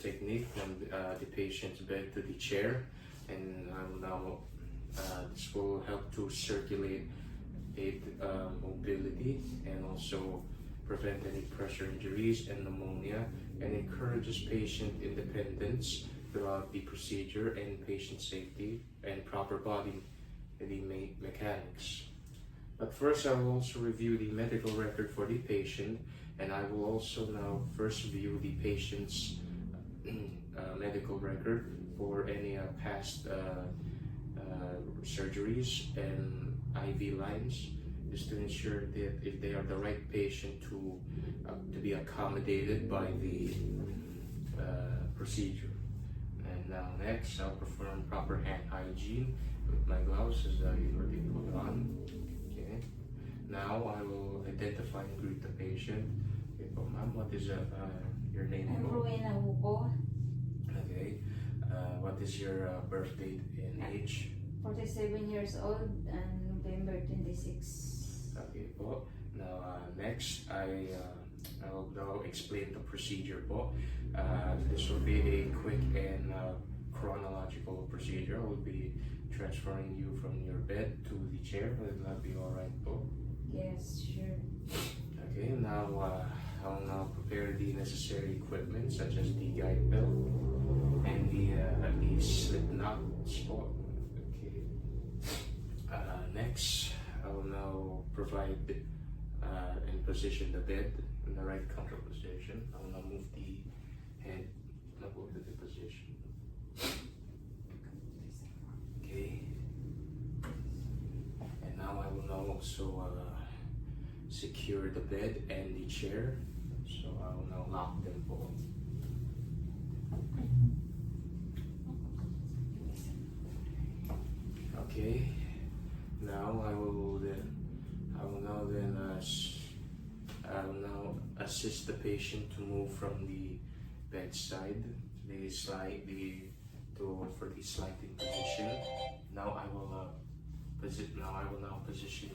technique from the patient's bed to the chair, and I will now, this will help to circulate mobility and also prevent any pressure injuries and pneumonia, and encourages patient independence throughout the procedure and patient safety and proper body mechanics. But first, I will also review the medical record for the patient, and I will also now first view the patient's medical record for any past surgeries and IV lines, just to ensure that if they are the right patient to be accommodated by the procedure. And now next, I'll perform proper hand hygiene with my gloves as I already put on. Okay. Now I will identify and greet the patient. Okay, po, ma'am, what is your name? I'm Rowena Wuko, Okay. What is your birth date and age? 47 years old, and November 26. Okay po. Now next, I will now explain the procedure po. This will be a quick and chronological procedure. I will be transferring you from your bed to the chair. Will that be alright po? Yes, sure. Okay, now I will now prepare the necessary equipment such as the guide belt and the slip knots po. Okay. Next, I will now provide and position the bed in the right comfortable position. I will now move the head to the position. Okay. And now I will now also secure the bed and the chair. So I will now lock them both. Okay. Now I will now assist the patient to move from the bedside, for the sliding position. Now I will now position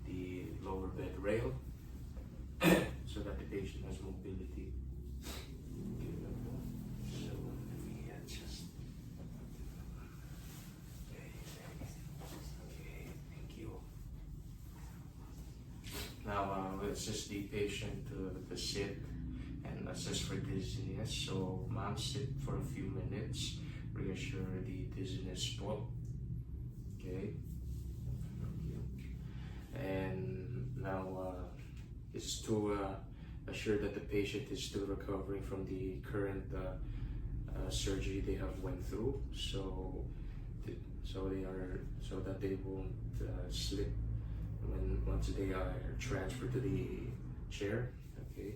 the lower bed rail so that the patient has mobility. So let me adjust. Okay, thank you. Now we'll assist the patient to sit and assess for dizziness. So ma'am, sit for a few minutes, reassure the dizziness spot. Okay. And now it's to assure that the patient is still recovering from the current surgery they have went through. So that they won't slip once they are transferred to the chair. Okay.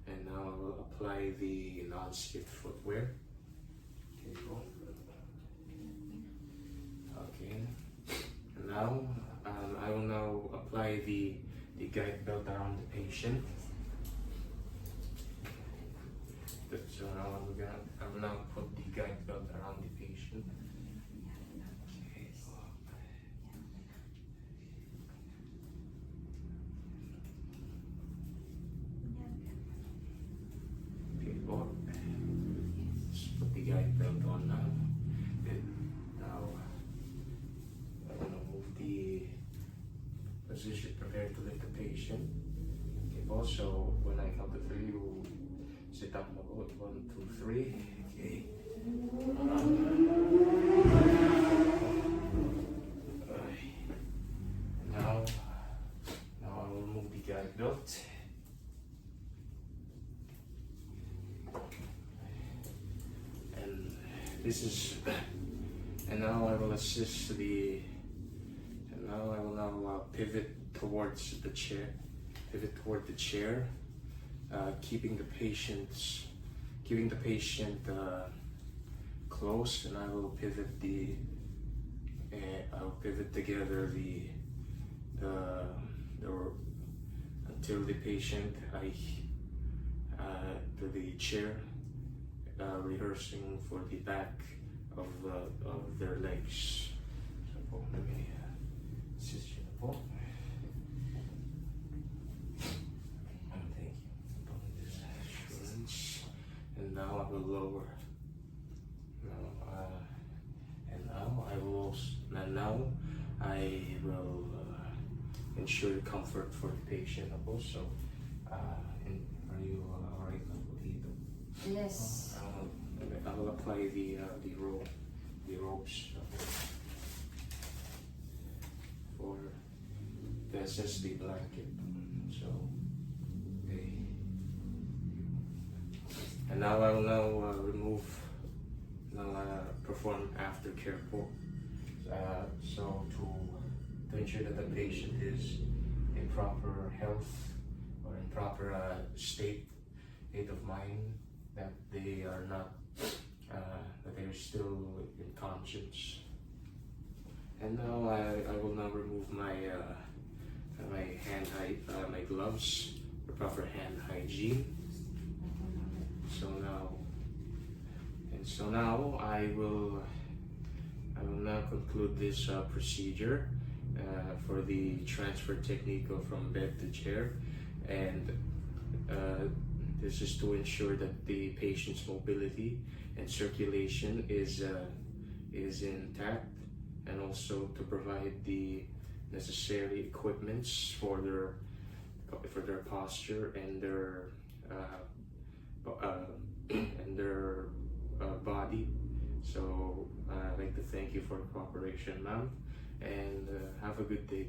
And now I will apply the non-skid footwear. Okay. Cool. Okay. And now I will now apply the guide belt around the patient. So now I will now put the guide belt around the patient. Okay. Okay, go. Just put the guide belt on now. Good. Now I will move the position, prepare to lift the patient. Okay, also when I count to 3, you sit up na boat. 1, 2, 3. Okay. Now I will move the guide belt. And this is, and now I will assist the, and now I will now pivot towards the chair, keeping the patient close, and I will pivot I'll pivot together until the patient to the chair, rehearsing for the back of their legs. So let me assist you po. And now I will lower. And now I will also, and now I will ensure comfort for the patient also. And are you alright dito? Yes. I will apply the ropes for the SSD blanket. So, okay. And now I will remove, perform aftercare po. So to ensure that the patient is in proper health or in proper state of mind, that they are not, that they are still in conscience. And now I will now remove my my gloves for proper hand hygiene. So now I will now conclude this procedure for the transfer technique from bed to chair, and this is to ensure that the patient's mobility and circulation is intact, and also to provide the necessary equipments for their posture and their body. So I'd like to thank you for the cooperation, ma'am, and have a good day.